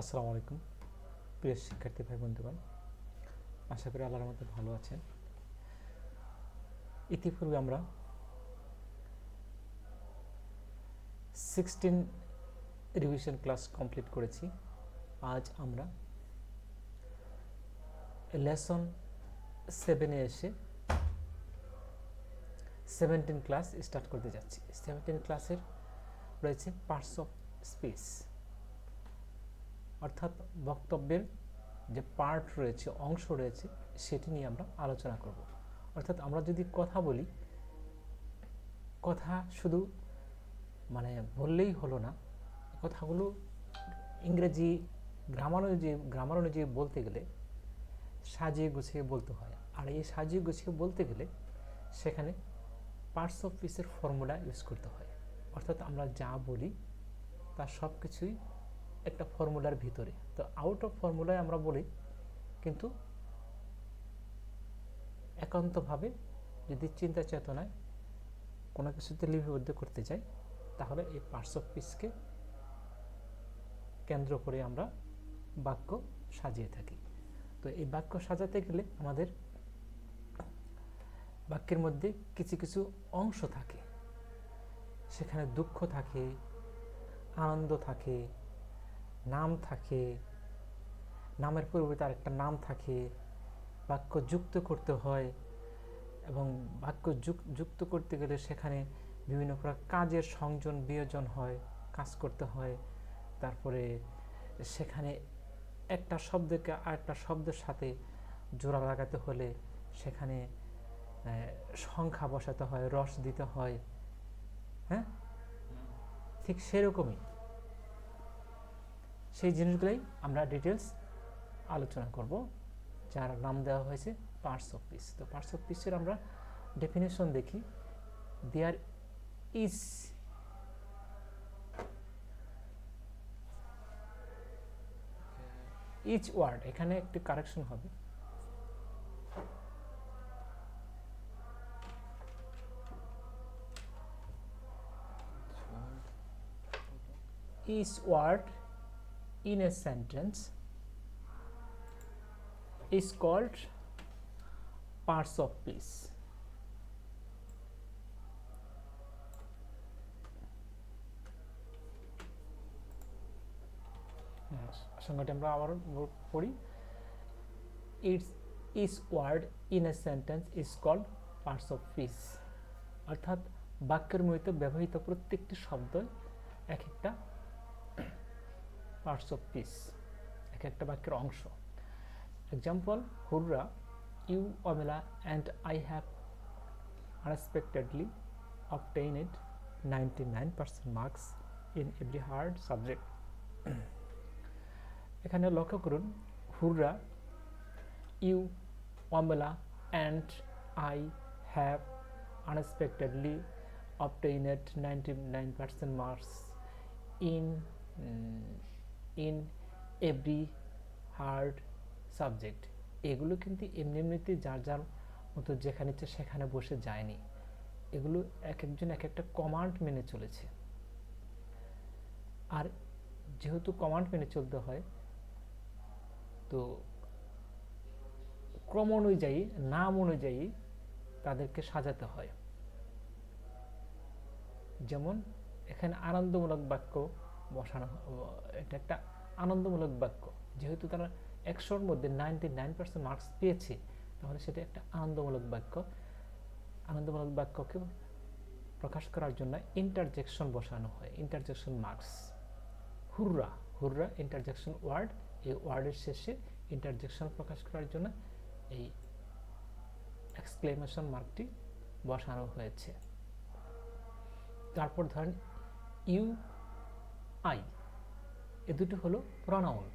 আসসালামু আলাইকুম প্রিয় শিক্ষার্থী ভাই বন্ধুগণ, আশা করি আল্লাহর মধ্যে ভালো আছেন। ইতিপূর্বে আমরা 16 রিভিশন ক্লাস কমপ্লিট করেছি। আজ আমরা লেসন 7-এ এসে 17 ক্লাস স্টার্ট করতে যাচ্ছি। 17 ক্লাসের রয়েছে পার্টস অফ স্পিচ, অর্থাৎ বক্তব্যের যে পার্ট রয়েছে, অংশ রয়েছে, সেটি নিয়ে আমরা আলোচনা করব। অর্থাৎ আমরা যদি কথা বলি, কথা শুধু বললেই হলো না, কথাগুলো ইংরেজি গ্রামার অনুযায়ী বলতে গেলে সাজিয়ে গুছিয়ে বলতে হয়। আর এই সাজিয়ে গুছিয়ে বলতে গেলে সেখানে পার্টস অফ স্পিচের ফর্মুলা ইউজ করতে হয়। অর্থাৎ আমরা যা বলি তার সব কিছুই একটা ফর্মুলার ভিতরে। তো আউট অফ ফর্মুলায় আমরা বলি, কিন্তু একান্তভাবে যদি চিন্তা চেতনায় কোনো কিছুতে লিপিবদ্ধ করতে চাই, তাহলে এই পার্টস অফ স্পিচকে কেন্দ্র করে আমরা বাক্য সাজিয়ে থাকি। তো এই বাক্য সাজাতে গেলে আমাদের বাক্যের মধ্যে কিছু কিছু অংশ থাকে, সেখানে দুঃখ থাকে, আনন্দ থাকে, নাম থাকে, নামের পরিবর্তে আরেকটা নাম থাকে, বাক্য যুক্ত করতে হয় এবং বাক্য যুক্ত করতে গেলে সেখানে বিভিন্ন প্রকার কাজের সংযোজন বিয়োজন হয়, কাজ করতে হয়। তারপরে সেখানে একটা শব্দকে আরেকটা শব্দের সাথে জোড়া লাগাতে হলে সেখানে সংখ্যা বসাতে হয়, রস দিতে হয়। হ্যাঁ, ঠিক সেরকমই সেই জিনিসগুলোই আমরা ডিটেলস আলোচনা করব, যার নাম দেওয়া হয়েছে পার্টস অফ স্পিচ। তো পার্টস অফ স্পিচের আমরা ডেফিনেশন দেখি। দেয়ার ইজ ইচ ওয়ার্ড, এখানে একটি কারেকশন হবে। Each word in a sentence is called parts of speech. সংজ্ঞাটি আমরা আবার পড়ি। Each word in a sentence is called parts of speech. অর্থাৎ বাক্যের মধ্যে ব্যবহৃত প্রত্যেকটি শব্দ এক একটা পার্টস অফ স্পিচ, এক একটা বাক্যের অংশ। Example: hurrah, you, Amela and I have unexpectedly obtained 99% marks in every hard subject. এখানে লক্ষ্য করুন, hurrah, you, Amela and I have unexpectedly obtained 99% marks in every hard subject. এগুলো কিন্তু এমনিতে যার যার মতো যেখানে ইচ্ছে সেখানে বসে যায়নি। এগুলো এক একজন এক একটা কমান্ড মেনে চলেছে। আর যেহেতু কমান্ড মেনে চলতে হয়, তো ক্রম অনুযায়ী, নাম অনুযায়ী তাদেরকে সাজাতে হয়। যেমন এখানে আনন্দমূলক বাক্য বসানো, এটা একটা আনন্দমূলক বাক্য। যেহেতু তারা 100-র মধ্যে 99% মার্কস পেয়েছে, তাহলে সেটা একটা আনন্দমূলক বাক্য। আনন্দমূলক বাক্যকে প্রকাশ করার জন্য ইন্টারজেকশন বসানো হয়, interjection marks. Hurrah, hurrah interjection word, এই ওয়ার্ডের শেষে ইন্টারজেকশন প্রকাশ করার জন্য এই এক্সক্লেমেশন মার্কটি বসানো হয়েছে। তারপর ধরেন ইউ, আই, এ দুটো হলো প্রনাউন।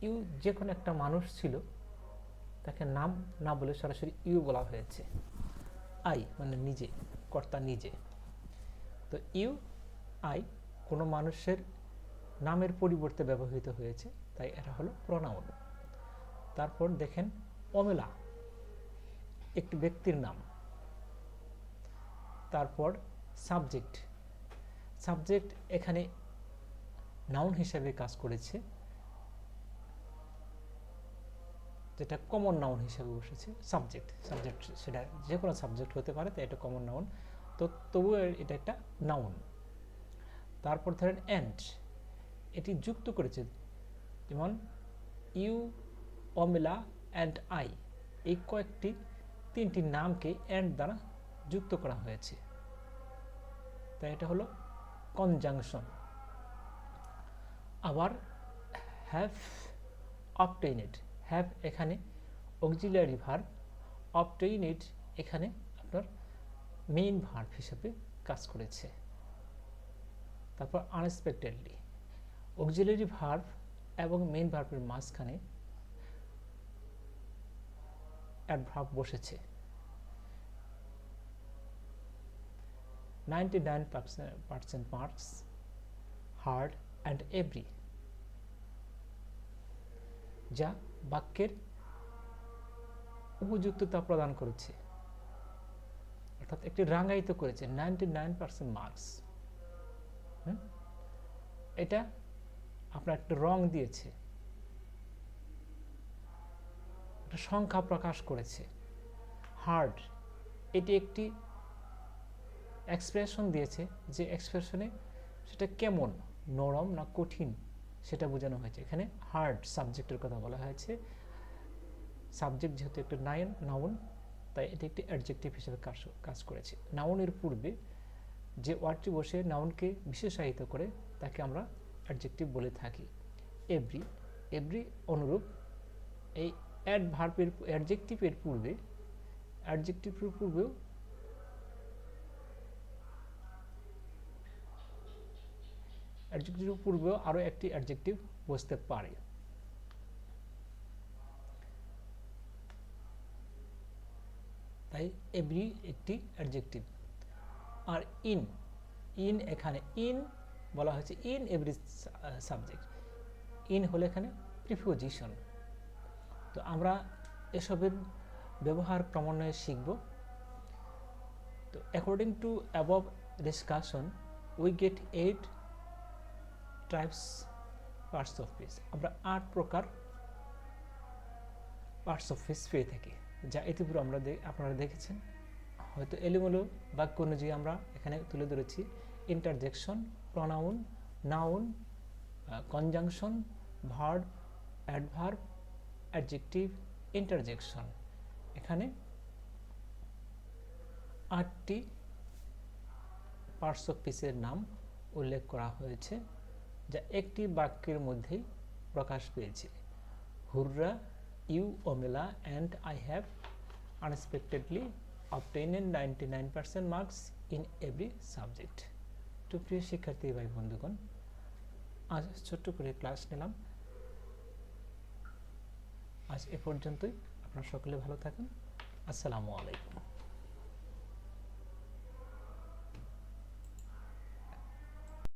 ইউ যে কোনো একটা মানুষ ছিল, তাকে নাম না বলে সরাসরি ইউ বলা হয়েছে। আই মানে নিজে, কর্তা নিজে। তো ইউ, আই কোনো মানুষের নামের পরিবর্তে ব্যবহৃত হয়েছে, তাই এটা হলো প্রনাউন। তারপর দেখেন অমেলা, একটি ব্যক্তির নাম। তারপর সাবজেক্ট, সাবজেক্ট এখানে নাউন হিসাবে কাজ করেছে, যেটা কমন নাউন হিসাবে বসেছে। সাবজেক্ট সেটা যে কোনো সাবজেক্ট হতে পারে, তাই এটা কমন নাউন। তো তবুও এটা একটা নাউন। তারপর ধরেন অ্যান্ড, এটি যুক্ত করেছে, যেমন ইউ, অমেলা অ্যান্ড আই, এই কয়েকটি তিনটি নামকে অ্যান্ড দ্বারা যুক্ত করা হয়েছে, তাই এটা হলো কনজাংশন। আবার হ্যাভ অবটেইনেড, হ্যাভ এখানে অক্সিলিয়ারি ভার্ব, অবটেইনেড এখানে আপনার মেইন ভার্ব হিসেবে কাজ করেছে। তারপর আনএক্সপেক্টেডলি, অক্সিলিয়ারি ভার্ব এবং মেইন ভার্বের মাঝখানে অ্যাডভার্ব বসেছে। 99% মার্কস, হার্ড অ্যান্ড এভরি, যা বাক্যের উপযুক্ততা প্রদান করেছে, অর্থাৎ একটি রাঙ্গায়িত করেছে। 99% মার্কস, এটা আপনার একটা রং দিয়েছে, একটা সংখ্যা প্রকাশ করেছে। হার্ড, এটি একটি এক্সপ্রেশন দিয়েছে, যে এক্সপ্রেশনে সেটা কেমন, নরম না কঠিন, সেটা বোঝানো হয়েছে। এখানে হার্ড সাবজেক্টের কথা বলা হয়েছে। সাবজেক্ট যেহেতু একটা নাউন, তাই এটি একটি অ্যাডজেক্টিভ হিসেবে কাজ করেছে। নাউনের পূর্বে যে ওয়ার্ডটি বসে নাউনকে বিশেষায়িত করে, তাকে আমরা অ্যাডজেক্টিভ বলে থাকি। এভরি, এভরি অনুরূপ এই অ্যাডভার্বের অ্যাডজেক্টিভের পূর্বেও আরও একটি অ্যাডজেক্টিভ বসতে পারে। তাই এভরি একটি অ্যাডজেক্টিভ। আর ইন এখানে ইন বলা হয়েছে, ইন এভরি সাবজেক্ট, ইন হলে এখানে প্রিপোজিশন। তো আমরা এসবের ব্যবহার ক্রমান্বয়ে শিখব। তো according to above discussion we get 8 types parts of speech. আমরা 8 প্রকার পার্টস অফ স্পিচ পেয়ে থাকি, যা ইতিপূর্বে আপনারা দেখেছেন। হয়তো এলোমেলো বাক্য অনুযায়ী আমরা এখানে তুলে ধরেছি। Interjection, pronoun, noun, conjunction, verb, adverb, adjective, interjection. এখানে 8টি পার্টস অফ স্পিচের নাম উল্লেখ করা হয়েছে, যা একটি বাক্যের মধ্যেই প্রকাশ পেয়েছে। Hurrah, you, Amela and I have unexpectedly obtained 99% marks in every subject. তো প্রিয় শিক্ষার্থী ভাই বন্ধুগণ, আজ ছোট্ট করে ক্লাস নিলাম। আজ এ পর্যন্তই। আপনারা সকলে ভালো থাকুন। আসসালামু আলাইকুম।